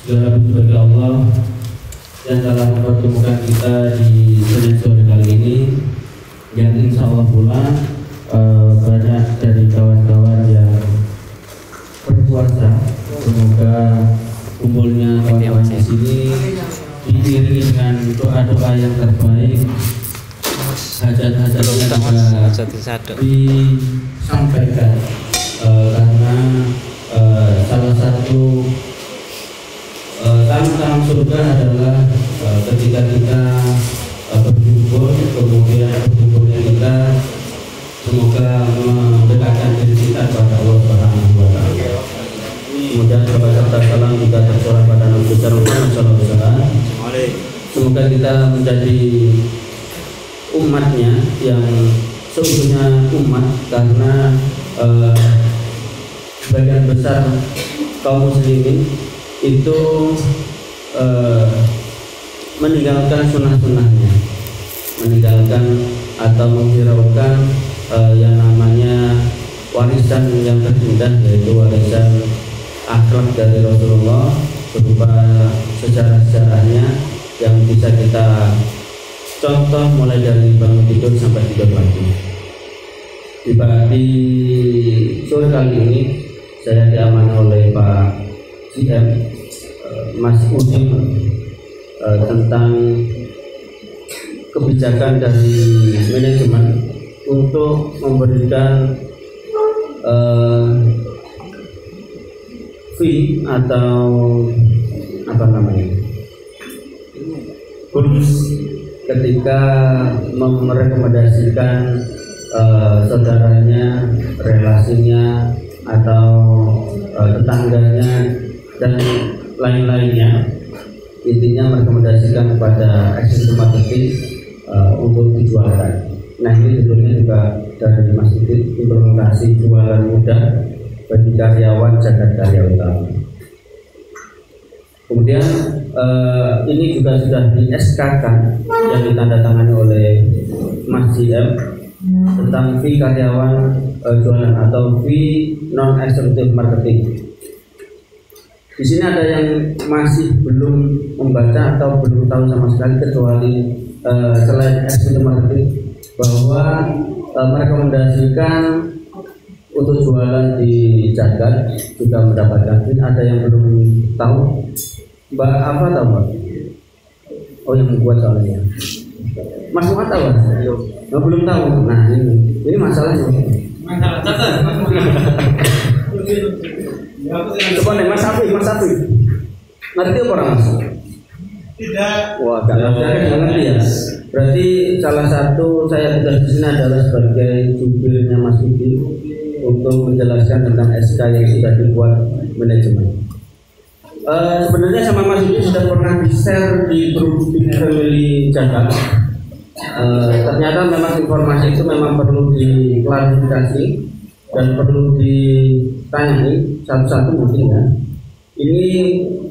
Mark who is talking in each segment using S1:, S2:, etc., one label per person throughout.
S1: Segala puji bagi Allah yang telah mempertemukan kita di Senin sore kali ini, yang insya Allah pula banyak dari kawan-kawan yang berpuasa. Semoga kumpulnya kawan-kawan di sini diiringi dengan doa-doa yang terbaik, hajat-hajatnya juga disampaikan, karena salah satu tamu surga adalah ketika kita berkumpul, kemudian berkumpulnya kita semoga mendekatkan diri kita kepada Allah Subhanahu wa Ta'ala. Kemudian sahabat serta salam juga tercurah pada Nabi besar Muhammad SAW. Semoga kita menjadi umatnya yang seutuhnya umat, karena sebagian besar kaum muslimin itu meninggalkan sunnah-sunnahnya, meninggalkan atau menghiraukan yang namanya warisan yang terindah, yaitu warisan akhlak dari Rasulullah berupa sejarah-sejarahnya yang bisa kita contoh mulai dari bangun tidur sampai tidur lagi. Di sore kali ini saya diamanai oleh Pak CM Mas Udin tentang kebijakan dari manajemen untuk memberikan fee atau apa namanya, bonus ketika merekomendasikan saudaranya, relasinya, atau tetangganya dan lain-lainnya. Intinya merekomendasikan kepada eksekutif marketing untuk dijualkan. Nah, ini tentunya juga dari Mas Udin implementasi jualan mudah bagi karyawan Jagat Karya Utama. Kemudian ini juga sudah di SK-kan yang ditandatangani oleh Mas JM tentang fee karyawan jualan atau fee non eksekutif marketing. Di sini ada yang masih belum membaca atau belum tahu sama sekali, kecuali selain eksekutif marketing, bahwa merekomendasikan untuk jualan di Jagat juga mendapatkan fee. Ada yang belum tahu? Mbak apa tahu Mbak? Oh, yang membuat soalnya Mas Muhammad tahu? Nggak, belum tahu. Nah, ini masalahnya. Coba nih Mas Safi, ngerti apa orang Mas?
S2: Tidak.
S1: Wah, nggak ngerti ya. Berarti salah satu saya tugas di sini adalah sebagai jubirnya Mas Udin untuk menjelaskan tentang SK yang sudah dibuat manajemen. Sebenarnya sama Mas Udin sudah pernah di-share di grup Big Family Jagat. Ternyata memang informasi itu memang perlu diklarifikasi dan perlu ditanyai satu-satu mungkin ya. Ini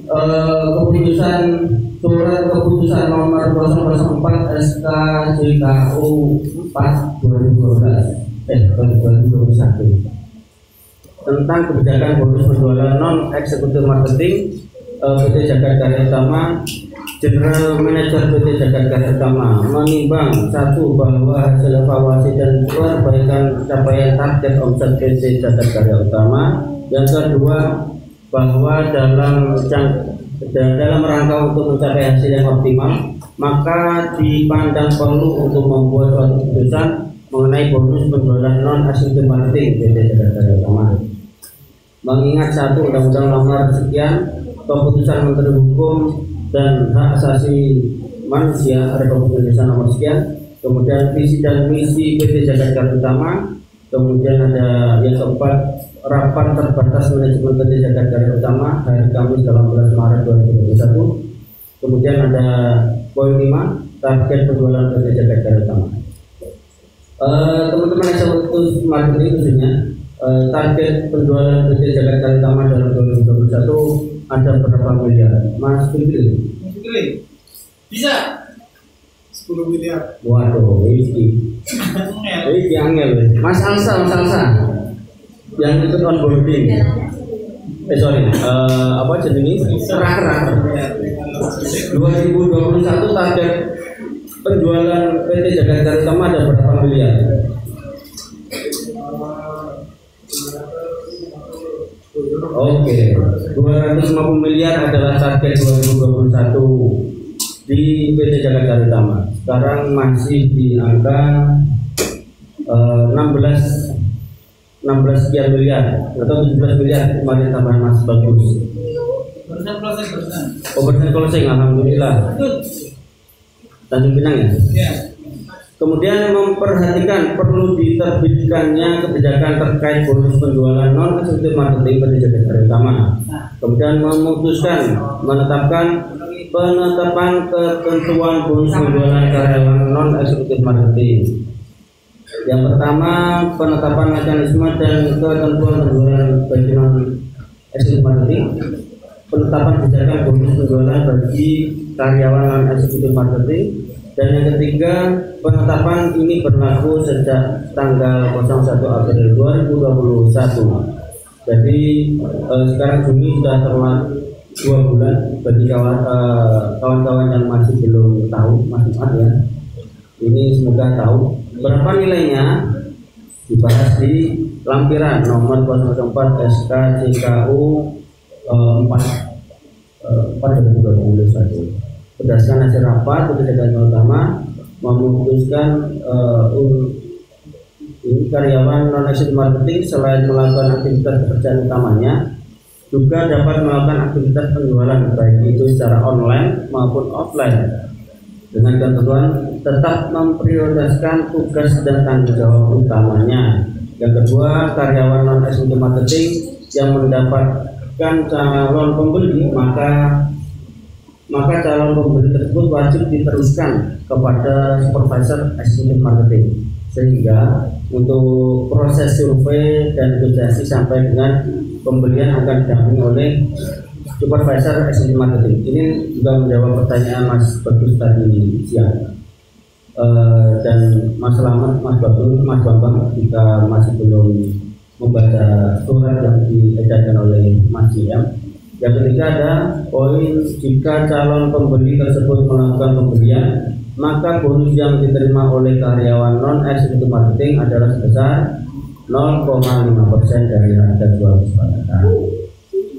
S1: keputusan surat keputusan nomor 004 SKJKU 4 2021 tentang kebijakan bonus penjualan non eksekutif marketing PT Jagat Karya Utama. General Manager PT Jagat Karya Utama menimbang satu, bahwa hasil evaluasi dan perbaikan capaian target omset PT Jagat Karya Utama. Yang kedua, bahwa dalam rangka untuk mencapai hasil yang optimal, maka dipandang perlu untuk membuat suatu keputusan mengenai bonus penjualan non eksekutif marketing PT Jagat Karya Utama. Mengingat satu, Undang-Undang Nomor sekian, Keputusan Menteri Hukum dan Hak Asasi Manusia Republik Indonesia Nomor sekian, kemudian visi dan misi PT Jagat Karya Utama, kemudian ada yang keempat, rapat terbatas manajemen PT Jagat Karya Utama hari Kamis 18 Maret 2021. Kemudian ada poin 5, target penjualan PT Jagat Karya Utama. Teman-teman eksekutif marketing khususnya, target penjualan PT Jagat Karya Utama dalam 2021 ada berapa miliar? Mas Fikri?
S2: Bisa 10 miliar.
S1: Waduh, ini angel. Mas Alsa yang ikut onboarding. Apa jenis terakhir 2021 target penjualan PT Jakarta Utama ada berapa miliar? Oke, 250 miliar adalah target 2021 di PT Jakarta Utama. Sekarang masih di angka 16 sekian miliar atau 17 miliar kemarin tambahan masih bagus. Persen closing, alhamdulillah. Tanjung Pinang ya. Kemudian memperhatikan perlu diterbitkannya kebijakan terkait bonus penjualan non eksekutif marketing PT Jakarta Utama. Kemudian memutuskan penetapan ketentuan bonus penjualan karyawan non eksekutif marketing. Yang pertama, penetapan mekanisme dan ketentuan penjualan bagi non eksekutif marketing. Penetapan kebijakan bonus penjualan bagi karyawan non eksekutif marketing. Dan yang ketiga, penetapan ini berlaku sejak tanggal 01 April 2021. Jadi sekarang Juni sudah terlalu 2 bulan bagi kawan-kawan yang masih belum tahu, masih ya. Ini semoga tahu. Berapa nilainya dibahas di lampiran nomor 004 SK CKU 4 2021. Berdasarkan hasil rapat, PT Jakarta Utama memutuskan karyawan non eksekutif marketing selain melakukan aktivitas pekerjaan utamanya juga dapat melakukan aktivitas penjualan baik itu secara online maupun offline dengan ketentuan tetap memprioritaskan tugas dan tanggung jawab utamanya. Yang kedua, karyawan non eksekutif marketing yang mendapatkan calon pembeli maka calon pembeli tersebut wajib diteruskan kepada supervisor eksekutif marketing, sehingga untuk proses survei dan negosiasi sampai dengan pembelian akan didampingi oleh supervisor eksekutif marketing. Ini juga menjawab pertanyaan Mas Bagus tadi siang. Dan Mas Selamat, Mas Bagus, Mas Bambang, jika masih belum membaca surat yang diedarkan oleh Mas IM. Yang ketiga ada poin, jika calon pembeli tersebut melakukan pembelian, maka bonus yang diterima oleh karyawan non eksekutif marketing adalah sebesar 0,5% dari harga jual kesepakatan.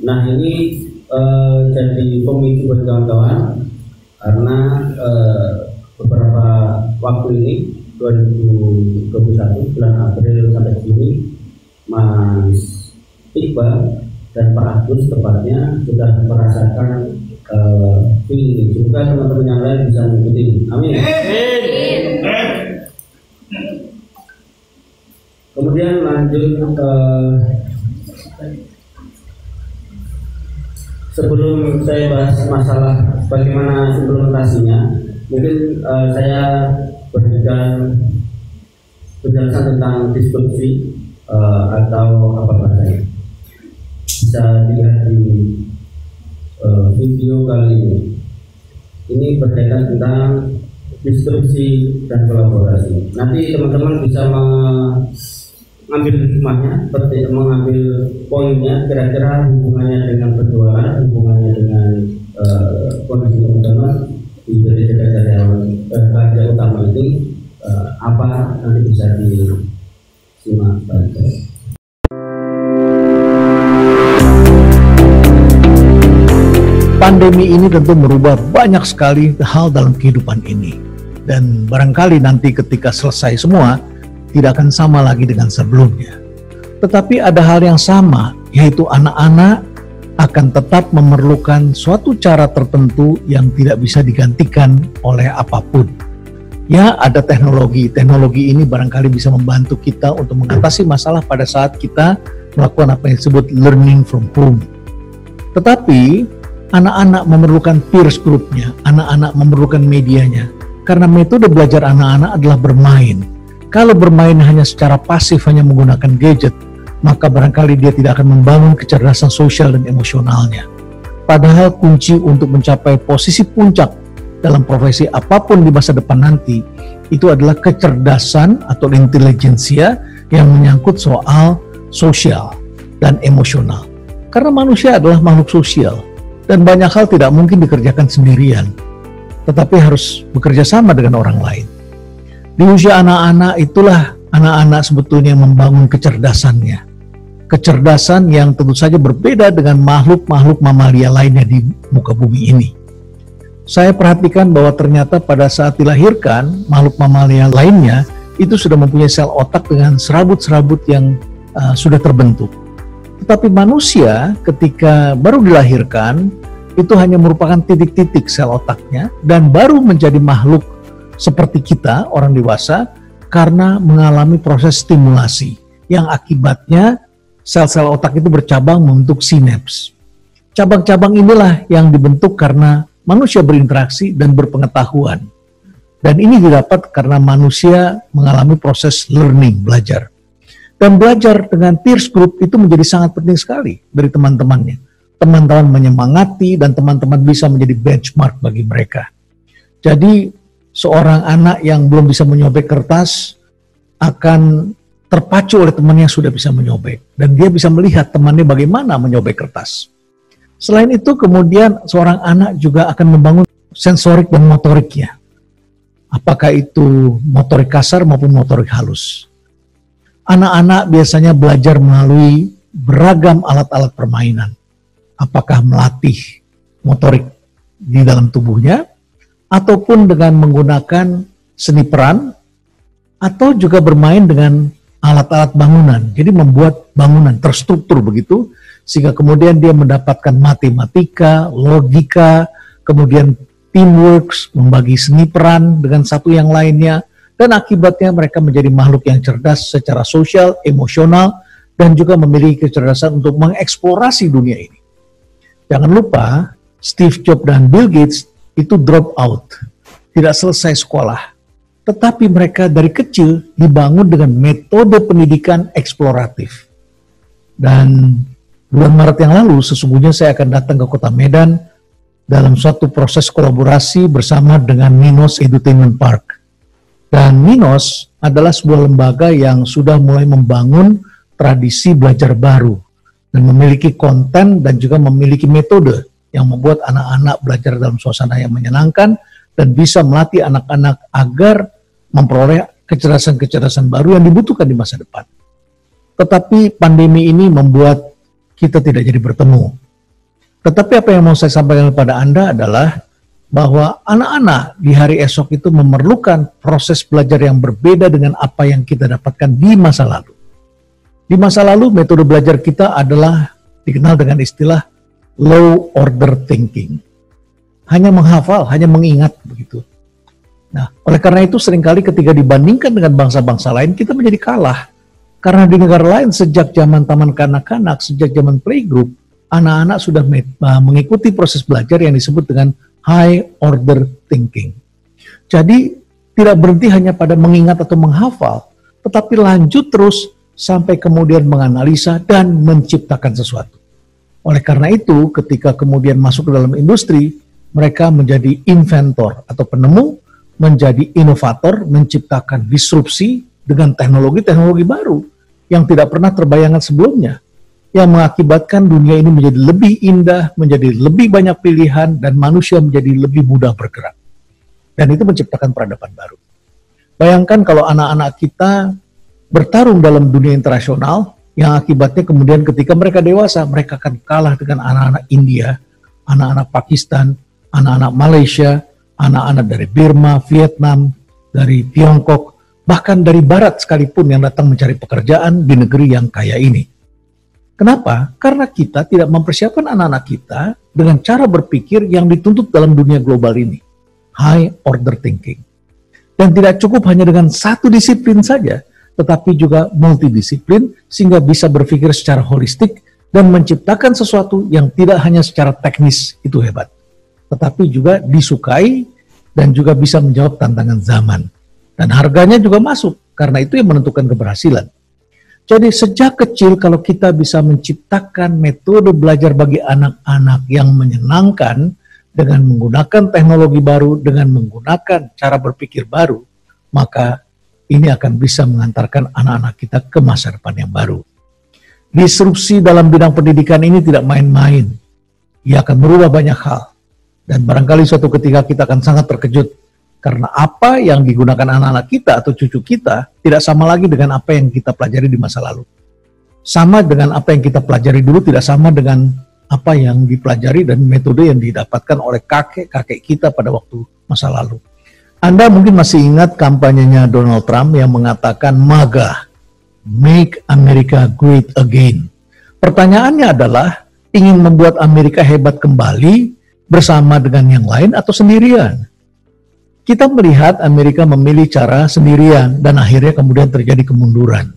S1: Nah ini jadi pemicu buat kawan-kawan karena beberapa waktu ini 2021 bulan April sampai Juni Mas Iqbal dan Pak Agus tepatnya sudah merasakan ini. Semoga teman-teman yang lain bisa mengikuti. Amin. Kemudian lanjut sebelum saya bahas masalah bagaimana implementasinya, mungkin saya berikan penjelasan tentang deskripsi atau apa bahasanya. Bisa dilihat di video kali ini. Ini berkaitan tentang deskripsi dan kolaborasi. Nanti teman-teman bisa mengambil hikmahnya, mengambil poinnya, kira-kira hubungannya dengan penjualan, hubungannya dengan kondisi teman-teman di PT Jakarta Utama ini apa, nanti bisa disimak baik.
S3: Pandemi ini tentu merubah banyak sekali hal dalam kehidupan ini. Dan barangkali nanti ketika selesai semua, tidak akan sama lagi dengan sebelumnya. Tetapi ada hal yang sama, yaitu anak-anak akan tetap memerlukan suatu cara tertentu yang tidak bisa digantikan oleh apapun. Ya, ada teknologi. Teknologi ini barangkali bisa membantu kita untuk mengatasi masalah pada saat kita melakukan apa yang disebut learning from home. Tetapi anak-anak memerlukan peers group-nya, anak-anak memerlukan medianya. Karena metode belajar anak-anak adalah bermain. Kalau bermain hanya secara pasif, hanya menggunakan gadget, maka barangkali dia tidak akan membangun kecerdasan sosial dan emosionalnya. Padahal kunci untuk mencapai posisi puncak dalam profesi apapun di masa depan nanti, itu adalah kecerdasan atau intelijensia yang menyangkut soal sosial dan emosional. Karena manusia adalah makhluk sosial dan banyak hal tidak mungkin dikerjakan sendirian, tetapi harus bekerja sama dengan orang lain. Di usia anak-anak itulah anak-anak sebetulnya membangun kecerdasannya. Kecerdasan yang tentu saja berbeda dengan makhluk-makhluk mamalia lainnya di muka bumi ini. Saya perhatikan bahwa ternyata pada saat dilahirkan, makhluk mamalia lainnya itu sudah mempunyai sel otak dengan serabut-serabut yang sudah terbentuk. Tetapi manusia ketika baru dilahirkan, itu hanya merupakan titik-titik sel otaknya dan baru menjadi makhluk seperti kita, orang dewasa, karena mengalami proses stimulasi yang akibatnya sel-sel otak itu bercabang membentuk sinaps. Cabang-cabang inilah yang dibentuk karena manusia berinteraksi dan berpengetahuan. Dan ini didapat karena manusia mengalami proses learning, belajar. Dan belajar dengan peers group itu menjadi sangat penting sekali dari teman-temannya. Teman-teman menyemangati dan teman-teman bisa menjadi benchmark bagi mereka. Jadi seorang anak yang belum bisa menyobek kertas akan terpacu oleh temannya yang sudah bisa menyobek. Dan dia bisa melihat temannya bagaimana menyobek kertas. Selain itu kemudian seorang anak juga akan membangun sensorik dan motoriknya. Apakah itu motorik kasar maupun motorik halus. Anak-anak biasanya belajar melalui beragam alat-alat permainan. Apakah melatih motorik di dalam tubuhnya, ataupun dengan menggunakan seni peran, atau juga bermain dengan alat-alat bangunan. Jadi membuat bangunan terstruktur begitu, sehingga kemudian dia mendapatkan matematika, logika, kemudian teamwork, membagi seni peran dengan satu yang lainnya, dan akibatnya mereka menjadi makhluk yang cerdas secara sosial, emosional, dan juga memiliki kecerdasan untuk mengeksplorasi dunia ini. Jangan lupa, Steve Jobs dan Bill Gates itu drop out, tidak selesai sekolah. Tetapi mereka dari kecil dibangun dengan metode pendidikan eksploratif. Dan bulan Maret yang lalu sesungguhnya saya akan datang ke kota Medan dalam suatu proses kolaborasi bersama dengan Minos Edutainment Park. Dan Minos adalah sebuah lembaga yang sudah mulai membangun tradisi belajar baru dan memiliki konten dan juga memiliki metode yang membuat anak-anak belajar dalam suasana yang menyenangkan dan bisa melatih anak-anak agar memperoleh kecerdasan-kecerdasan baru yang dibutuhkan di masa depan. Tetapi pandemi ini membuat kita tidak jadi bertemu. Tetapi apa yang mau saya sampaikan kepada Anda adalah bahwa anak-anak di hari esok itu memerlukan proses belajar yang berbeda dengan apa yang kita dapatkan di masa lalu. Di masa lalu metode belajar kita adalah dikenal dengan istilah low order thinking. Hanya menghafal, hanya mengingat begitu. Nah, oleh karena itu seringkali ketika dibandingkan dengan bangsa-bangsa lain, kita menjadi kalah. Karena di negara lain sejak zaman taman kanak-kanak, sejak zaman playgroup, anak-anak sudah mengikuti proses belajar yang disebut dengan high order thinking. Jadi, tidak berhenti hanya pada mengingat atau menghafal, tetapi lanjut terus sampai kemudian menganalisa dan menciptakan sesuatu. Oleh karena itu, ketika kemudian masuk ke dalam industri, mereka menjadi inventor atau penemu, menjadi inovator, menciptakan disrupsi dengan teknologi-teknologi baru yang tidak pernah terbayangkan sebelumnya, yang mengakibatkan dunia ini menjadi lebih indah, menjadi lebih banyak pilihan, dan manusia menjadi lebih mudah bergerak. Dan itu menciptakan peradaban baru. Bayangkan kalau anak-anak kita bertarung dalam dunia internasional, yang akibatnya kemudian ketika mereka dewasa, mereka akan kalah dengan anak-anak India, anak-anak Pakistan, anak-anak Malaysia, anak-anak dari Burma, Vietnam, dari Tiongkok, bahkan dari Barat sekalipun yang datang mencari pekerjaan di negeri yang kaya ini. Kenapa? Karena kita tidak mempersiapkan anak-anak kita dengan cara berpikir yang dituntut dalam dunia global ini. High order thinking. Dan tidak cukup hanya dengan satu disiplin saja, tetapi juga multidisiplin sehingga bisa berpikir secara holistik dan menciptakan sesuatu yang tidak hanya secara teknis itu hebat, tetapi juga disukai dan juga bisa menjawab tantangan zaman. Dan harganya juga masuk, karena itu yang menentukan keberhasilan. Jadi sejak kecil kalau kita bisa menciptakan metode belajar bagi anak-anak yang menyenangkan dengan menggunakan teknologi baru, dengan menggunakan cara berpikir baru, maka ini akan bisa mengantarkan anak-anak kita ke masa depan yang baru. Disrupsi dalam bidang pendidikan ini tidak main-main. Ia akan merubah banyak hal. Dan barangkali suatu ketika kita akan sangat terkejut karena apa yang digunakan anak-anak kita atau cucu kita tidak sama lagi dengan apa yang kita pelajari di masa lalu. Sama dengan apa yang kita pelajari dulu tidak sama dengan apa yang dipelajari dan metode yang didapatkan oleh kakek-kakek kita pada waktu masa lalu. Anda mungkin masih ingat kampanyenya Donald Trump yang mengatakan MAGA, Make America Great Again. Pertanyaannya adalah, ingin membuat Amerika hebat kembali bersama dengan yang lain atau sendirian? Kita melihat Amerika memilih cara sendirian dan akhirnya kemudian terjadi kemunduran.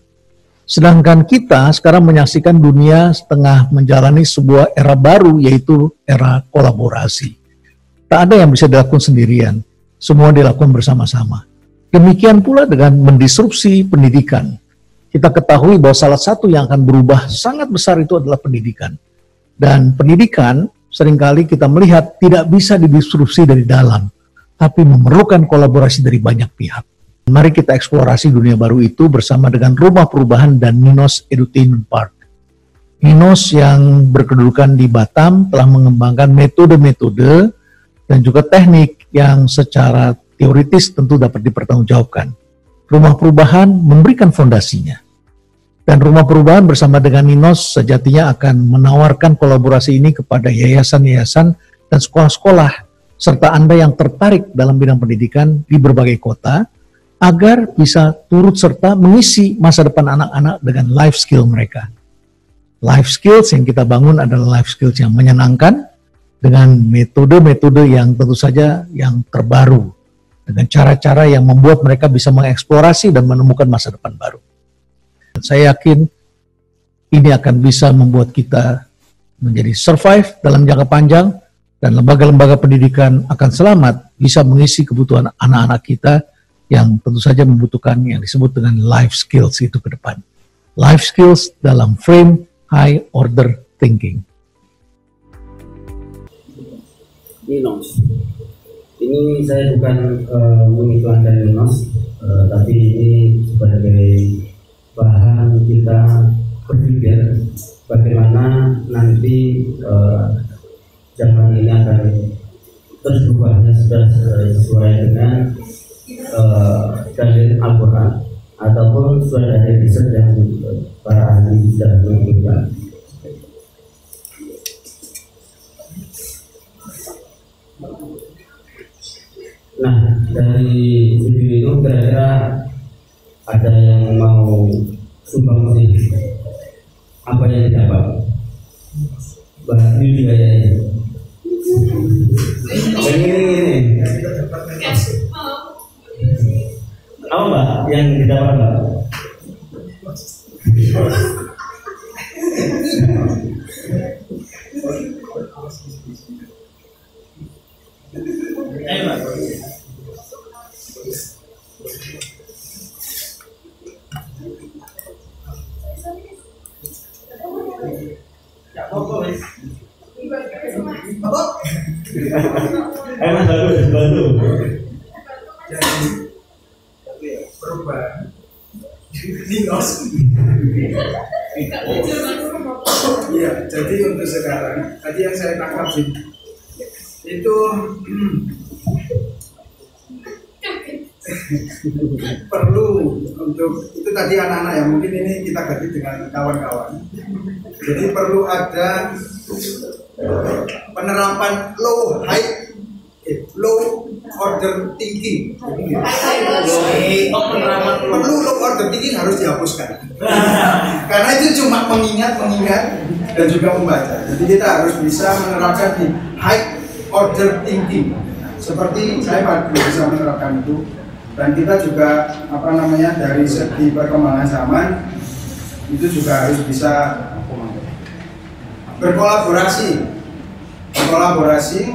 S3: Sedangkan kita sekarang menyaksikan dunia setengah menjalani sebuah era baru, yaitu era kolaborasi. Tak ada yang bisa dilakukan sendirian, semua dilakukan bersama-sama. Demikian pula dengan mendisrupsi pendidikan. Kita ketahui bahwa salah satu yang akan berubah sangat besar itu adalah pendidikan. Dan pendidikan seringkali kita melihat tidak bisa didisrupsi dari dalam, tapi memerlukan kolaborasi dari banyak pihak. Mari kita eksplorasi dunia baru itu bersama dengan Rumah Perubahan dan Ninos Edutainment Park. Ninos yang berkedudukan di Batam telah mengembangkan metode-metode dan juga teknik yang secara teoritis tentu dapat dipertanggungjawabkan. Rumah Perubahan memberikan fondasinya. Dan Rumah Perubahan bersama dengan Ninos sejatinya akan menawarkan kolaborasi ini kepada yayasan-yayasan dan sekolah-sekolah, serta Anda yang tertarik dalam bidang pendidikan di berbagai kota, agar bisa turut serta mengisi masa depan anak-anak dengan life skill mereka. Life skills yang kita bangun adalah life skills yang menyenangkan, dengan metode-metode yang tentu saja yang terbaru, dengan cara-cara yang membuat mereka bisa mengeksplorasi dan menemukan masa depan baru. Saya yakin ini akan bisa membuat kita menjadi survive dalam jangka panjang dan lembaga-lembaga pendidikan akan selamat bisa mengisi kebutuhan anak-anak kita yang tentu saja membutuhkan yang disebut dengan life skills itu ke depan. Life skills dalam frame high order thinking.
S1: Ninos, ini saya bukan mengiklankan Ninos, tapi ini sebagai bahan kita berpikir bagaimana nanti zaman ini akan terus berubahnya sudah sesuai dengan dalil Al-Quran ataupun sudah dari riset yang para ahli sudah menunjukkan. Nah, dari video itu kira-kira ada yang mau sumbang sih? Apa yang didapat? Bahas ini kayaknya. Ini. Apa Mbak yang didapat Mbak? Emang bagus bantu.
S2: Perubahan Ninos. Iya, jadi untuk sekarang tadi yang saya tangkap sih itu perlu untuk itu tadi anak-anak ya, mungkin ini kita ganti dengan kawan-kawan. Jadi perlu ada penerapan low order thinking. Perlu low order thinking harus dihapuskan. Karena itu cuma mengingat dan juga membaca. Jadi kita harus bisa menerapkan di high order thinking. Seperti saya bisa menerapkan itu. Dan kita juga dari segi perkembangan zaman itu juga harus bisa berkolaborasi,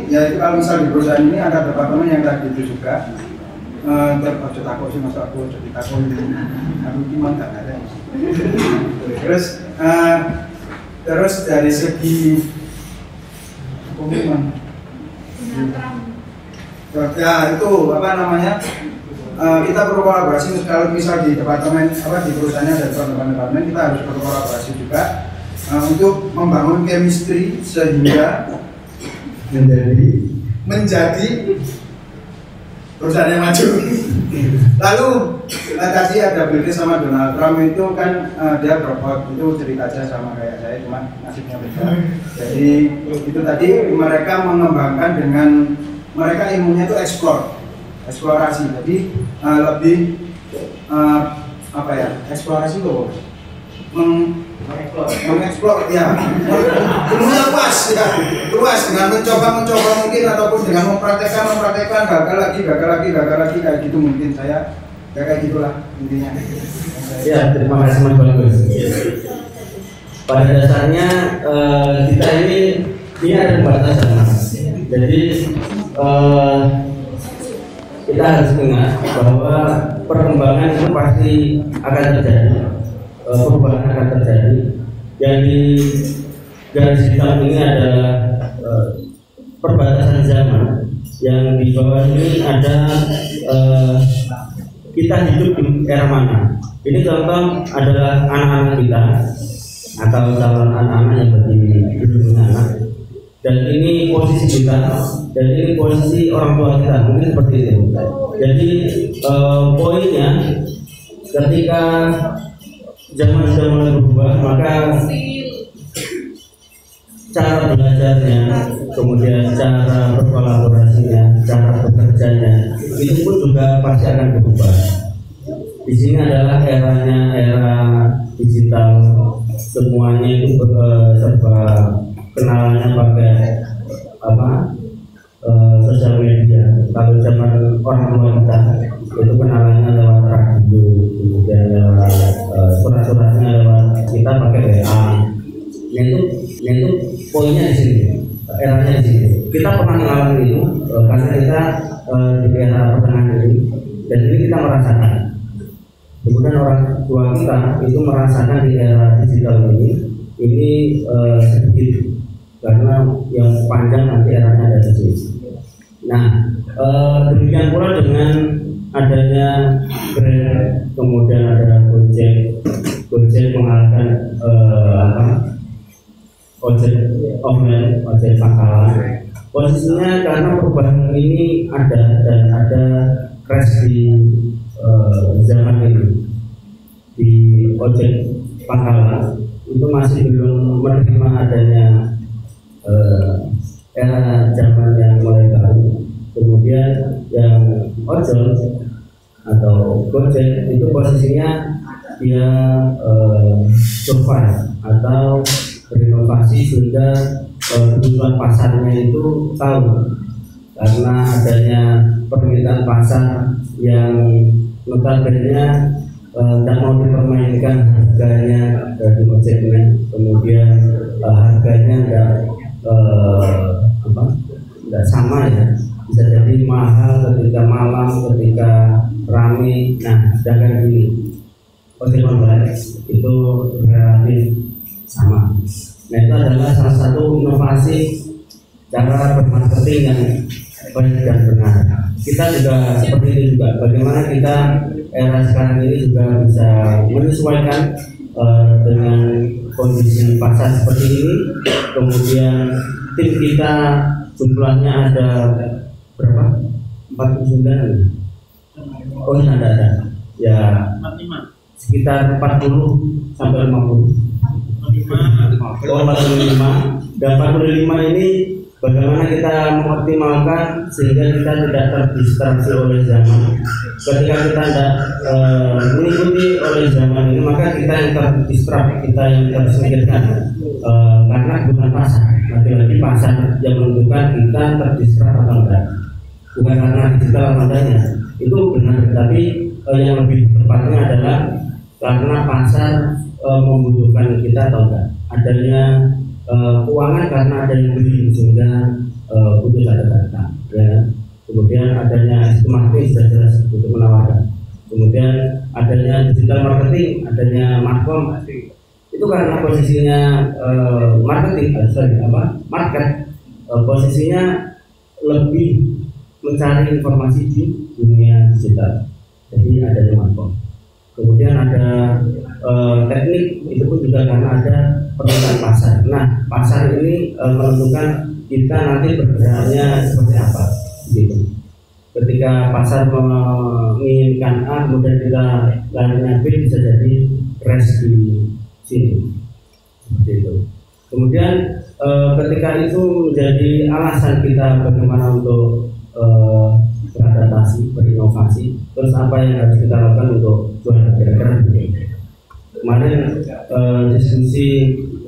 S2: yaitu kalau misal di perusahaan ini ada departemen yang tadi itu juga takut sih masa aku jadi takut aku gimana nggak ada. Terus dari segi komitmen ya itu kita berkolaborasi. Kalau misal di departemen di perusahaannya ada departemen kita harus berkolaborasi juga untuk membangun chemistry sehingga menjadi perusahaan yang maju. Lalu tadi ada Bill Gates sama Donald Trump itu kan dia drop out, itu cerita aja sama kayak saya, cuma nasibnya beda. Jadi itu tadi mereka mengembangkan dengan mereka ilmunya itu eksplorasi. Jadi lebih apa ya, eksplorasi loh, mengeksplor ya, ilmunya luas dengan mencoba mungkin ataupun dengan mempraktekkan gagal lagi kayak gitu, mungkin saya kayak gitulah intinya.
S1: Ya, terima kasih Mas Bagus. Pada dasarnya kita ini ada batasan Mas. Jadi kita harus ingat bahwa perkembangan itu pasti akan terjadi, perubahan akan terjadi. Jadi garis hitam ini adalah perbatasan zaman, yang di bawah ini ada kita hidup di era mana. Ini contoh adalah anak-anak kita atau calon anak-anak yang berhubungan anak. Dan ini posisi kita, dan ini posisi orang tua kita, mungkin seperti itu. Jadi poinnya ketika zaman sudah mulai berubah, maka cara belajarnya, kemudian cara berkolaborasinya, cara bekerjanya, itu pun juga pasti akan berubah. Di sini adalah era digital, semuanya itu serba kenalannya pakai sosial media. Kalau zaman orang tua kita itu kenalannya lewat radio, kemudian lewat surat-suratnya lewat kita pakai WA. Itu poinnya di sini, eranya di sini. Kita pernah mengalami itu karena kita di era pertengahan ini, dan ini kita merasakan. Kemudian orang tua kita itu merasakan di era digital ini sedikit, karena yang panjang nanti eranya ada di sini. Nah, demikian pula dengan adanya Grab, kemudian ada Gojek mengalahkan ojek offline, ojek pangkalan. Posisinya karena perubahan ini ada, dan ada crash di zaman ini di ojek pangkalan itu masih belum menerima adanya era zaman yang mulai baru. Kemudian yang ojol atau Gojek itu posisinya dia survive atau berinovasi sehingga kebutuhan pasarnya itu tahu, karena adanya permintaan pasar yang notabene tidak mau dipermainkan harganya dari ojeknya, kemudian harganya tidak sama ya, bisa jadi mahal ketika malam, ketika rame. Nah, sedangkan ini ojek online itu relatif sama. Nah, itu adalah salah satu inovasi cara bermarketing yang baik dan benar. Kita juga seperti itu juga, bagaimana kita era sekarang ini juga bisa menyesuaikan dengan kondisi pasar seperti ini. Kemudian tim kita jumlahnya ada berapa? 49. Oh, ini ada ya sekitar 40 sampai 50. 45. Dan 45 ini bagaimana kita mengoptimalkan sehingga kita tidak terdistraksi oleh zaman. Ketika kita tidak mengikuti oleh zaman ini, maka kita yang terdistraksi, kita yang tersingkirkan karena bukan pasar. Lagi-lagi pasar yang menentukan kita terdistraksi atau enggak, bukan karena digital atau enggaknya. Itu benar, tapi yang lebih tepatnya adalah karena pasar membutuhkan kita atau enggak. Adanya keuangan karena ada yang beli sehingga butuh data, ya. Kemudian adanya sistem marketing sudah jelas untuk menawarkan. Kemudian adanya digital marketing, adanya markom, itu karena posisinya market posisinya lebih mencari informasi di dunia digital. Jadi adanya markom. Kemudian ada teknik itu pun juga karena ada permintaan pasar. Nah, pasar ini menentukan kita nanti bergeraknya seperti apa, gitu. Ketika pasar menginginkan A, kemudian kita lainnya B, bisa jadi crash di sini, seperti itu. Kemudian ketika itu menjadi alasan kita bagaimana untuk beradaptasi, berinovasi, terus apa yang harus kita lakukan untuk jualan kira-kira begitu. Kemarin diskusi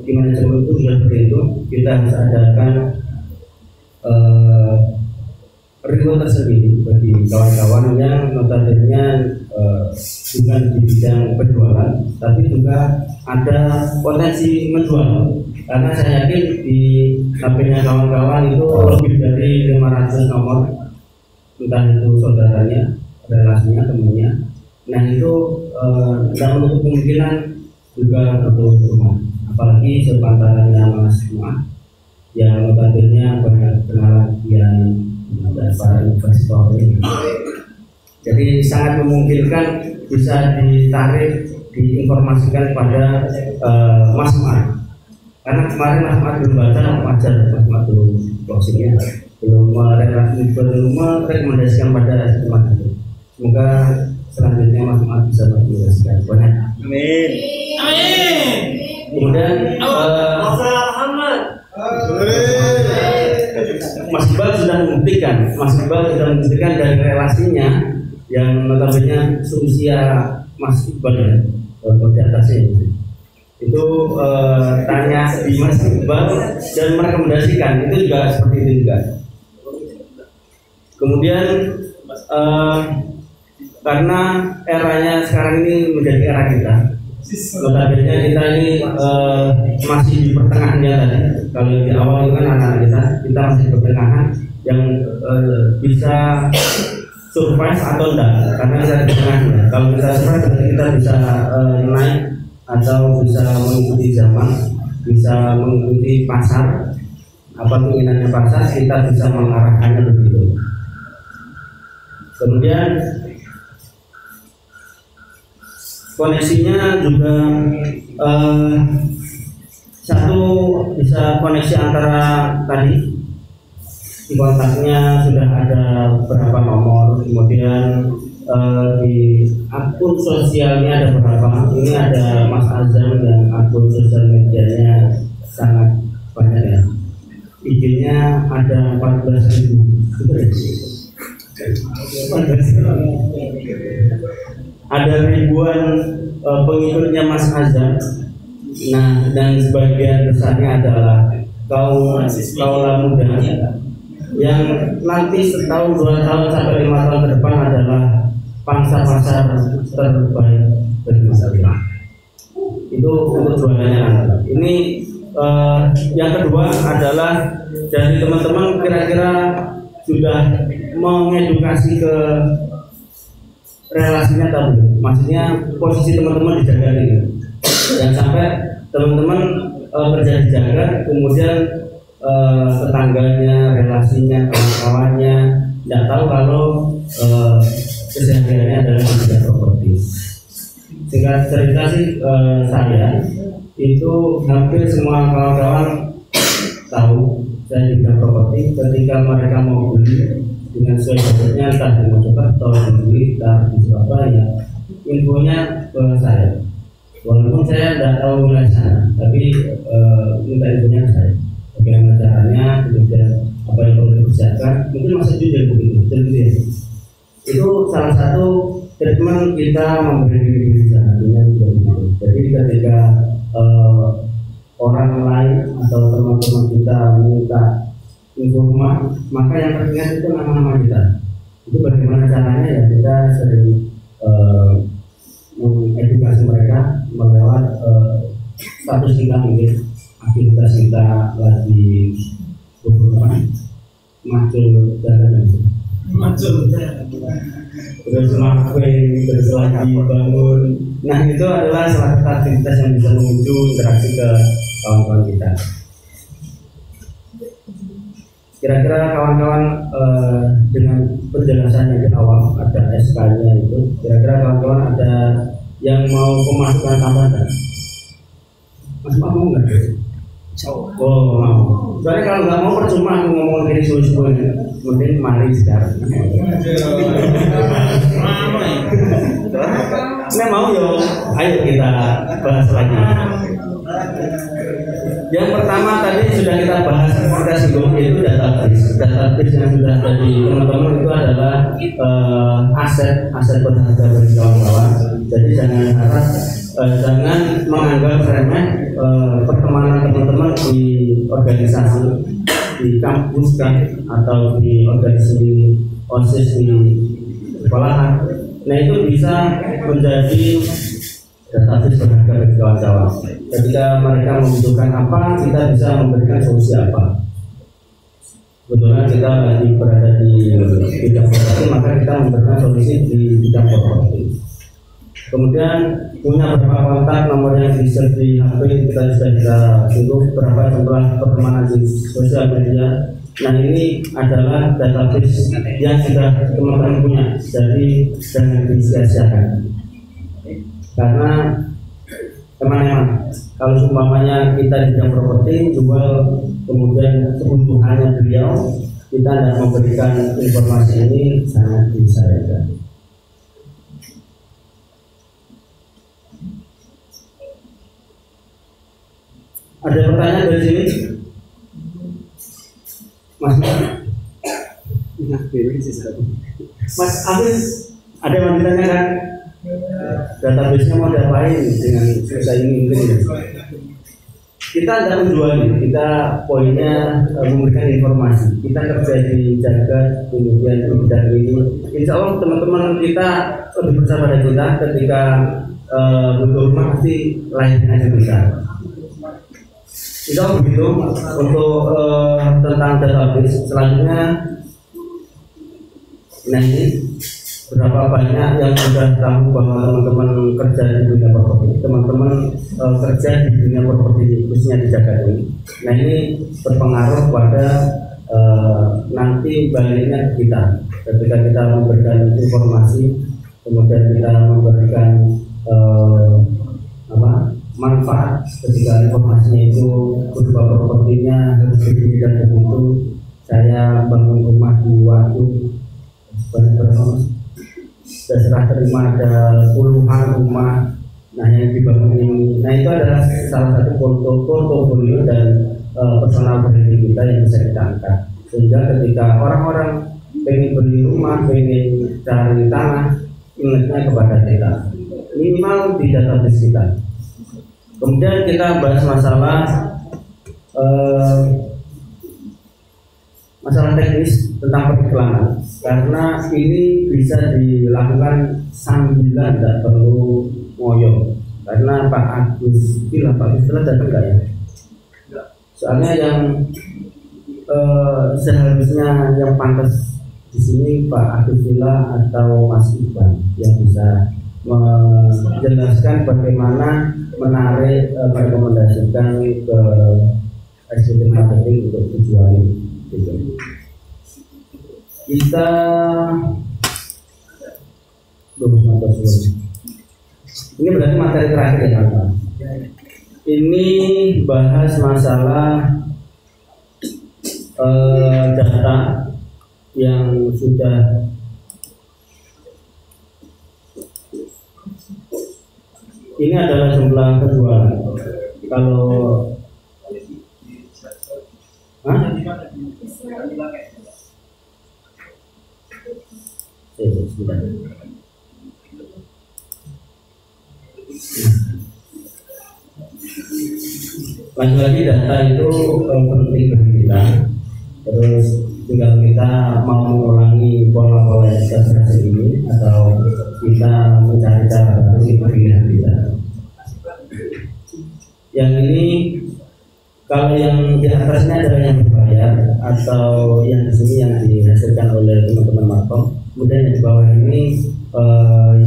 S1: di manajemen itu sudah begitu, kita harus adakan reward tersendiri bagi kawan-kawan yang notabene bukan di bidang penjualan, tapi juga ada potensi menjual. Karena saya yakin di HP-nya kawan-kawan itu lebih dari 500 nomor, entah itu saudaranya, relasinya, temannya. Nah itu tidak menutup kemungkinan juga untuk rumah, apalagi sepantarannya Mas semua yang notabene banyak kenalan yang dan para investor ini. Jadi sangat memungkinkan bisa ditarik, diinformasikan pada Mas Mat. Karena kemarin Mas Mat belum baca, wajar Mas Mat belum closingnya, belum merekomendasikan pada teman itu. Semoga selanjutnya Mas Mat bisa merekomendasikan banyak. Amin. Amin. Kemudian Mas Iqbal sudah membuktikan dari relasinya yang notabene seusia Mas Iqbal ya, di atasnya itu tanya di Mas Iqbal dan merekomendasikan, itu juga seperti itu juga. Kemudian karena eranya sekarang ini menjadi era kita, notabene kita ini masih di pertengahannya tadi. Kalau di awal itu kan anak-anak kita masih di pertengahan yang bisa survive atau enggak, karena kita di tengahnya. Kalau kita survive berarti kita bisa naik atau bisa mengikuti zaman, bisa mengikuti pasar, apa keinginannya pasar, kita bisa mengarahkannya begitu. Kemudian koneksinya juga satu bisa koneksi antara tadi di kontaknya sudah ada berapa nomor, kemudian di akun sosialnya ada berapa. Ini ada Mas Azam yang akun sosial medianya sangat banyak ya. IG-nya ada 14.000. Ada ribuan pengikutnya Mas Azam. Nah, dan sebagian besarnya adalah kaum muda yang nanti setahun, 2 tahun sampai 5 tahun ke depan adalah pangsa pasar terbaik dari masyarakat. Itu untuk jualannya. Ini yang kedua adalah dari teman-teman kira-kira sudah mengedukasi ke relasinya tadi. Maksudnya posisi teman-teman dijaga gitu. Jangan sampai teman-teman kerja dijaga, kemudian tetangganya, relasinya, kawan-kawannya tidak tahu kalau kesehariannya adalah bidang properti. Singkat cerita sih saya itu hampir semua kawan-kawan tahu saya di bidang properti. Ketika mereka mau beli dengan sesuai budgetnya, entah di Mojokerto, di entah di Surabaya, infonya ke saya. Walaupun saya tidak tahu wilayah sana, tapi minta infonya ke saya. Bagaimana caranya, kemudian apa yang perlu dipersiapkan, mungkin masih jujur begitu, ya. Itu salah satu treatment kita memberi diri seharinya juga begitu. Jadi ketika orang lain atau teman-teman kita minta info rumah, maka yang teringat itu nama-nama kita. Itu bagaimana caranya ya, kita sering mengedukasi mereka melewat status kita, mungkin aktivitas kita lagi macul jalan, terus maafin, terus lagi bangun. Nah itu adalah salah satu aktivitas yang bisa memicu interaksi ke kawan-kawan kita. Kira-kira kawan-kawan dengan penjelasannya di awal ada SK-nya itu, kira-kira kawan-kawan ada yang mau pemasukan tambahan? Mas mau nggak? Oh mau. Soalnya kalau nggak mau percuma aku ngomong dari suwe-suwe. Mending mari sekarang. Nah mau yo, ayo kita bahas lagi. Yang pertama tadi sudah kita bahas kita singgung, yaitu database. Database yang sudah jadi teman-teman itu adalah aset berharga bagi kawan-kawan. Jadi jangan harap jangan menganggap remeh pertemanan teman-teman di organisasi, di kampus kan, atau di organisasi OSIS di sekolahan. Nah itu bisa menjadi database berharga bagi kawan-kawan. Ketika mereka membutuhkan apa, kita bisa memberikan solusi apa. Kebetulan kita lagi berada di bidang properti, maka kita memberikan solusi di bidang properti. Kemudian punya berapa kontak, nomor yang di-share di HP, kita sudah bisa singgung berapa jumlah pertemanan di sosial media. Nah ini adalah database yang sudah teman-teman punya, jadi jangan disia-siakan. Karena teman-teman, kalau umpamanya kita di bidang properti jual, kemudian kebutuhannya beliau, kita tidak memberikan informasi ini, sangat disayangkan. Ada pertanyaan dari sini? Mas Afis, ada yang ditanyakan? Database-nya mau diapain dengan susah ini mungkin? Kita tidak menjual, kita poinnya memberikan informasi. Kita kerja di jaga, kemudian di bidang ini. Insya Allah teman-teman kita lebih percaya pada kita ketika butuh rumah pasti lain aja bisa. Insya Allah begitu untuk tentang database. Selanjutnya, nah ini berapa banyak yang sudah tahu bahwa teman-teman kerja di dunia properti, teman-teman kerja di dunia properti khususnya di Jakarta ini. Nah ini berpengaruh pada nanti baliknya kita. Ketika kita memberikan informasi, kemudian kita memberikan manfaat, ketika informasinya itu berupa propertinya harus begini dan begitu. Saya bangun rumah di waktu banyak berapa? Serah terima ada puluhan rumah, nah yang dibangun ini, nah itu adalah salah satu portofolio dan personal branding kita yang bisa kita angkat, sehingga ketika orang-orang pengen beli rumah, pengen cari tanah, ingatnya kepada kita, minimal di database kita. Kemudian kita bahas masalah teknis tentang periklanan, karena ini bisa dilakukan sambilan, tidak perlu ngoyo. Karena Pak Agus datang nggak ya? Soalnya yang seharusnya yang pantas di sini Pak Agus atau Mas Iban yang bisa menjelaskan bagaimana menarik merekomendasikan ke eksekutif marketing untuk tujuan ini. Kita ini berarti materi terakhir ya teman-teman. Ini bahas masalah data yang sudah ini adalah jumlah penjualan. Kalau lanjut lagi, data itu penting bagi kita. Terus tinggal kita mau mengulangi pola-pola yang kita berhasil ini atau kita mencari cara baru, itu pilihan kita. Yang ini kalau yang di atasnya adalah yang berbayar atau yang di sini yang dihasilkan oleh teman-teman Markom. Kemudian yang di bawah ini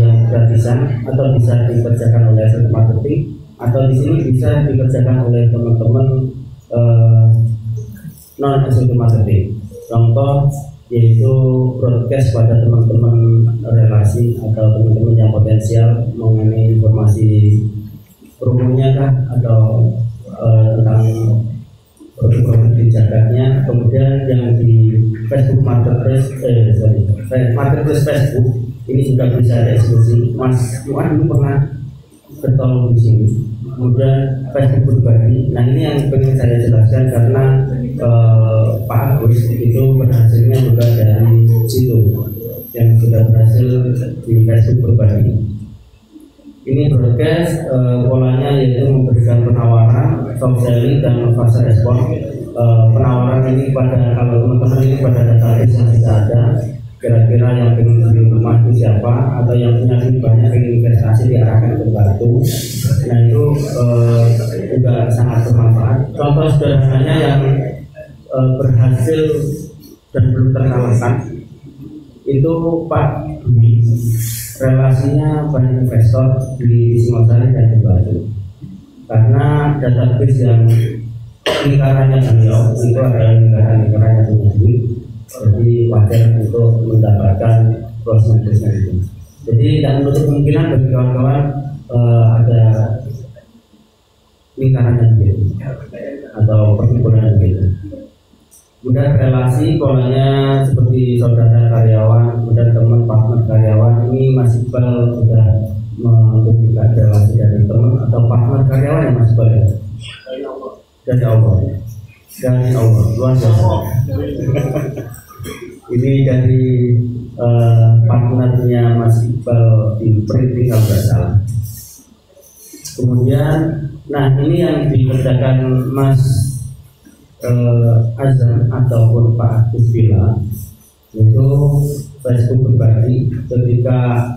S1: yang gratisan atau bisa dikerjakan oleh eksekutif marketing, atau di sini bisa dikerjakan oleh teman-teman non eksekutif marketing. Contoh yaitu broadcast pada teman-teman relasi atau teman-teman yang potensial mengenai informasi promonya kah atau tentang produk di jagatnya. Kemudian yang di Facebook Marketplace, Marketplace Facebook ini juga bisa diskusi. Mas Muan dulu pernah bertolong di sini. Kemudian Facebook berbagi. Nah ini yang ingin saya jelaskan karena Pak Agus itu berhasilnya juga dari situ yang sudah berhasil di Facebook berbagi. Ini broadcast polanya yaitu memberikan penawaran, soft selling dan fast respon. Penawaran ini pada kalau teman-teman ini pada database yang sudah ada, kira-kira yang ingin beli rumah itu siapa atau yang punya duit banyak ingin investasi diarahkan ke Batu. Nah itu juga sangat bermanfaat. Contoh sederhananya yang berhasil dan belum terkalahkan itu Pak Dwi, relasinya banyak investor di Singosari dan di Batu karena database yang lingkarannya beliau itu adalah lingkaran-lingkaran yang punya duit, jadi wajar untuk mendapatkan closing itu. Jadi tidak menutup kemungkinan bagi kawan-kawan ada lingkaran yang begitu atau perkumpulan yang begitu. Kemudian relasi polanya seperti saudara karyawan, kemudian teman partner karyawan. Ini Mas Iqbal sudah membuka relasi dari teman atau partner karyawan yang Mas Iqbal ya? Dari Allah. Dari Allah, luar biasa. Ini dari partnernya Mas Iqbal di printing kalau tidak salah. Kemudian, nah ini yang dikerjakan Mas Azam ataupun Pak Agus bilang itu Facebook berbagi ketika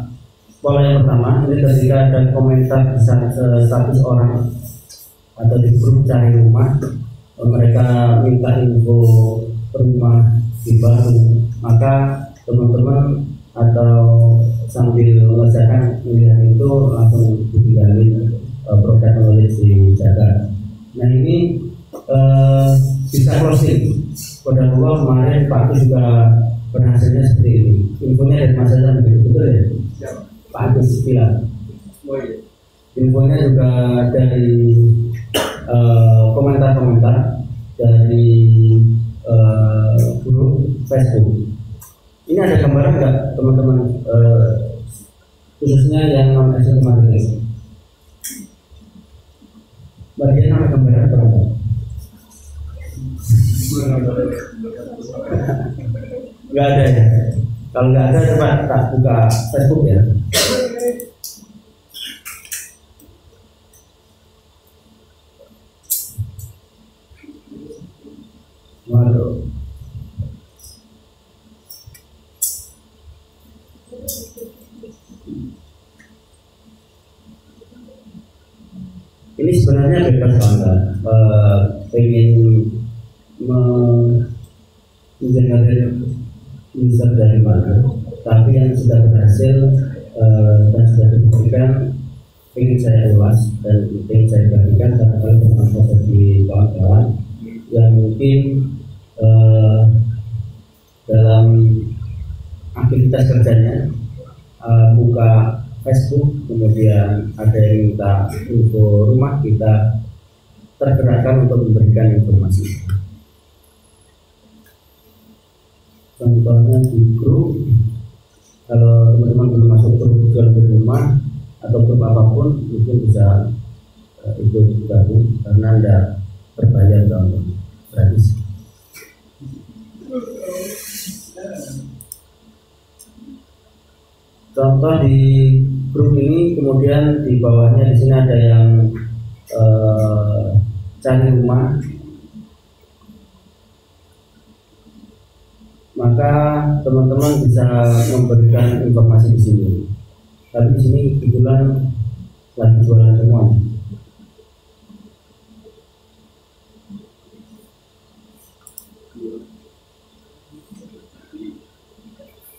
S1: pola yang pertama ini ketika ada komentar di status orang atau di grup cari rumah, mereka minta info rumah di Batu, maka teman-teman atau sambil mengerjakan melihat itu langsung ditinggalin produk knowledge di Jakarta. Nah ini bisa closing. Pada Allah kemarin Pak Agus juga berhasilnya seperti ini. Infonya dari Mas Azam betul ya? Pak Agus bilang. Infonya juga dari komentar-komentar dari grup Facebook. Ini ada gambaran nggak teman-teman khususnya yang non Asian Marketplace? Bagian ada gambaran berapa? Nggak ada ya. Kalau nggak ada coba tak buka Facebook ya. Waduh. Ini sebenarnya bebas kawan, ingin mengenerate user dari mana, tapi yang sudah berhasil dan sudah dibuktikan ingin saya ulas dan ingin saya bagikan barangkali bermanfaat bagi kawan-kawan yang mungkin dalam aktivitas kerjanya buka Facebook, kemudian ada yang minta info rumah, kita tergerakkan untuk memberikan informasi. Contohnya di grup, kalau teman-teman belum masuk grup jual beli rumah atau grup apapun, mungkin bisa ikut gabung karena Anda berbayar untuk gratis. Contoh di grup ini, kemudian di bawahnya di sini ada yang cari rumah, maka teman-teman bisa memberikan informasi di sini. Tapi di sini kebetulan lagi jualan semua.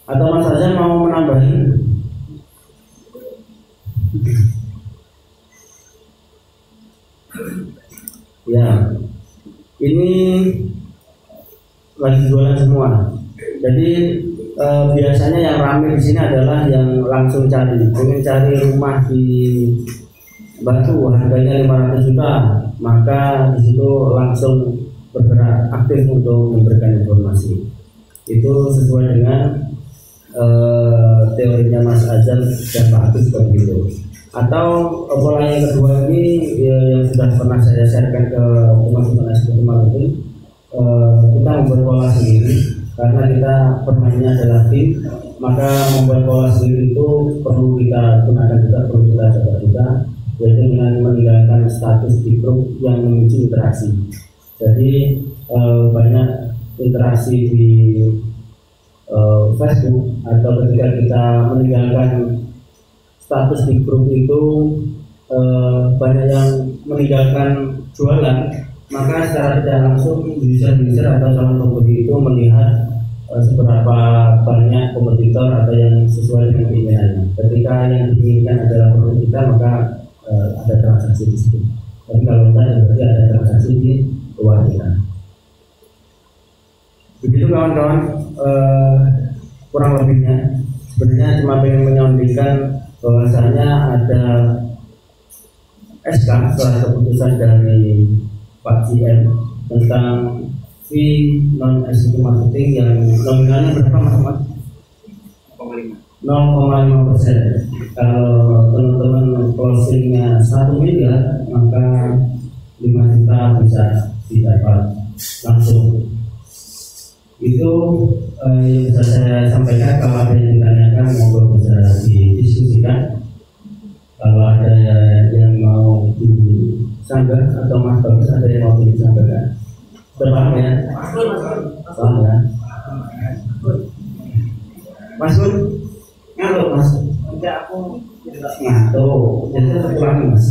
S1: Atau Mas Azam mau menambahin? Ya, ini lagi jualan semua. Jadi biasanya yang ramai di sini adalah yang langsung ingin cari rumah di Batu harganya 500 juta, maka di situ langsung bergerak aktif untuk memberikan informasi. Itu sesuai dengan teorinya Mas Azam dan Pak Agus seperti itu. Atau pola yang kedua ini yang sudah pernah saya sharekan ke teman-teman eksekutif marketing, kita membuat pola sendiri karena kita permainnya adalah tim, maka membuat pola sendiri itu perlu kita gunakan juga, perlu kita coba juga, yaitu dengan meninggalkan status di grup yang memicu interaksi. Jadi banyak interaksi di Facebook atau ketika kita meninggalkan status di grup itu banyak yang meninggalkan jualan, maka secara tidak langsung user atau calon pembeli itu melihat seberapa banyak kompetitor atau yang sesuai dengan keinginannya. Ketika yang diinginkan adalah produk kita, maka ada transaksi di situ. Tapi kalau tidak, berarti ada transaksi di luar kita. Begitu kawan-kawan, kurang lebihnya. Sebenarnya cuma ingin menyondingkan bahwasanya ada SK setelah keputusan dari Pak GM tentang fee non executive marketing yang nominalnya berapa Mas? 0,5%. Kalau teman-teman closingnya 1 miliar, maka 5 juta bisa didapat langsung. Itu yang bisa saya sampaikan. Kalau ada yang ditanyakan, monggo bisa didiskusikan. Kalau ada yang mau disanggah atau Mas Bagus ada yang mau disampaikan, paham ya? Paham ya? Mas Gun, ngantuk Mas? Tidak, aku ngantuk. Jadi tetap pulang Mas.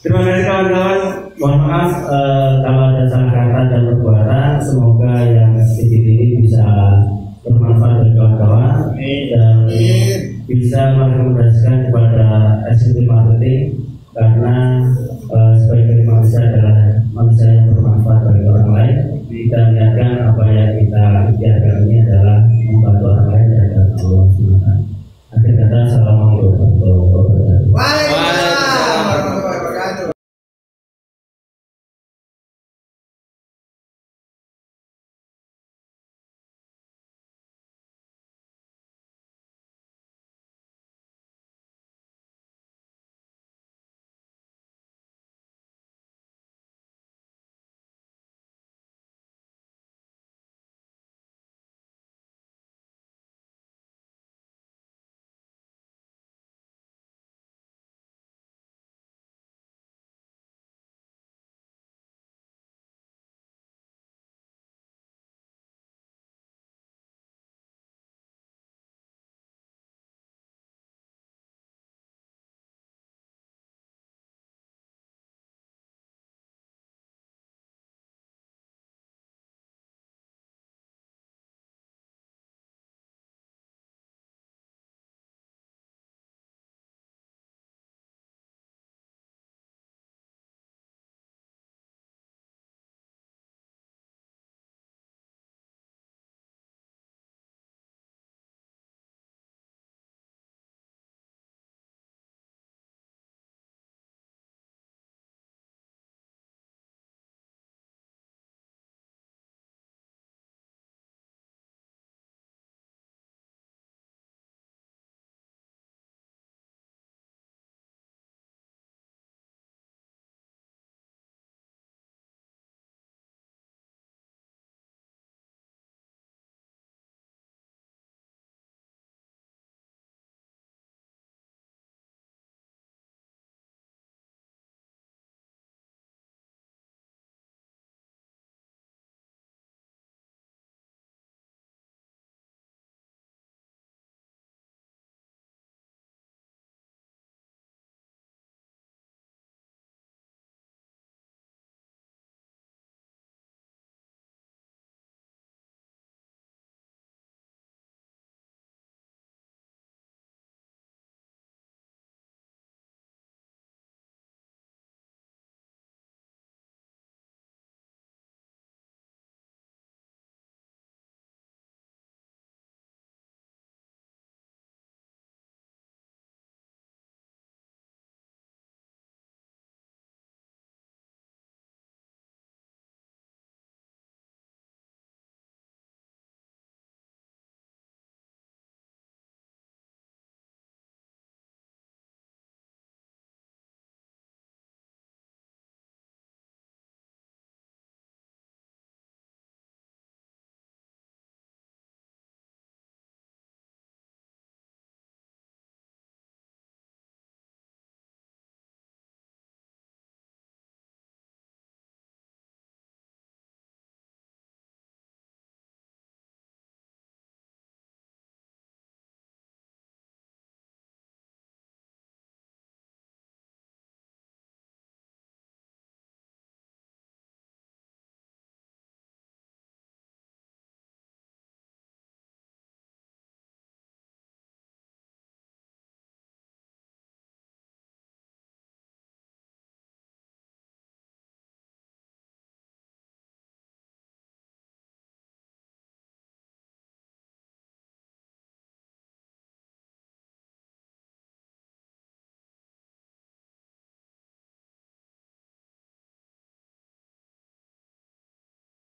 S1: Terima kasih kawan-kawan. Mohon maaf kalau ada salah kata dan perbuatan. Semoga yang sedikit ini bisa bermanfaat bagi kawan-kawan dan bisa merekomendasikan kepada eksekutif marketing, karena sebagai manusia adalah manusia yang bermanfaat bagi orang lain. Kita niatkan apa yang kita ikhtiarkan